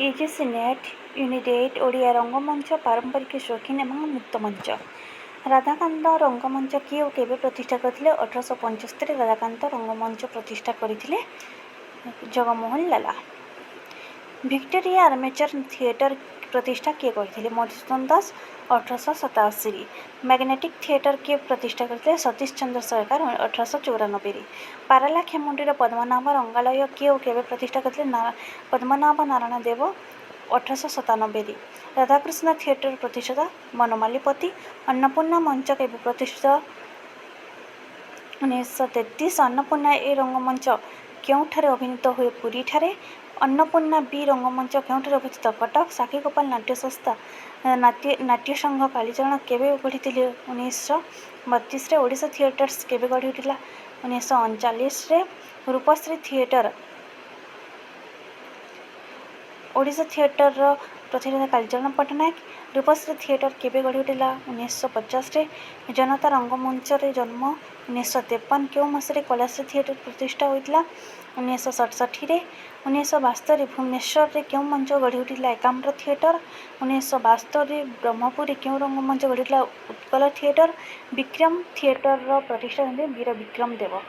UGC net यूनिडेट Odia रंगमंच पारंपरिक शौकीन एवं मुक्त मंच। राधाकांत रंगमंच किए और केबे प्रतिष्ठा करथिले? 1875 राधाकांत रंगमंच प्रतिष्ठा करथिले जगमोहन लाला। विक्टोरिया आर्मेचर थिएटर प्रतिष्ठा किए करथिले? मधुसूदन दास 1887। मैग्नेटिक थिएटर किए प्रतिष्ठा करथिले? सतीश चंद्र सरकार 1894। पाराला खेमुंडीर पद्मनाभ रंगालय किए और केबे प्रतिष्ठा करथिले? पद्मनाभ नारायण देव 1897। राधाकृष्ण थिएटर प्रतिष्ठा बनमालीपति। अन्नपूर्णा मंच केबे प्रतिष्ठा? 1933। अन्नपूर्णा ए रंगमंच केउठारे अभिनीत हुए? पुरी ठारे। अन्नपूर्णा बी रंगमंच केउठारे अवस्थित? कटक। साक्षी गोपाल नाट्य संस्था नाट्य संघ कालीचरण केबे गढ़ी? 1932। ओडिशा थिएटर्स केबे गढ़ी उठिला? 1939। रूपश्री थिएटर ओडिशा थिएटर प्रतिष्ठाता कालीचरण पट्टनायक। रूपश्री थिएटर केबे गढ़ी उठिला? 1950। जनता रंगमंच जन्म 1953। क्यों मसरे कलाश्री थिएटर प्रतिष्ठा होइतिला? 1967। 1972 भुवनेश्वर क्यों मंच गढ़ी उठिला? एकाम्र थिएटर। 1972 ब्रह्मपुरी क्यों रंगमंच गढ़ी उठिला? उत्कल थिएटर। विक्रम थिएटर प्रतिष्ठा वीर विक्रम देव।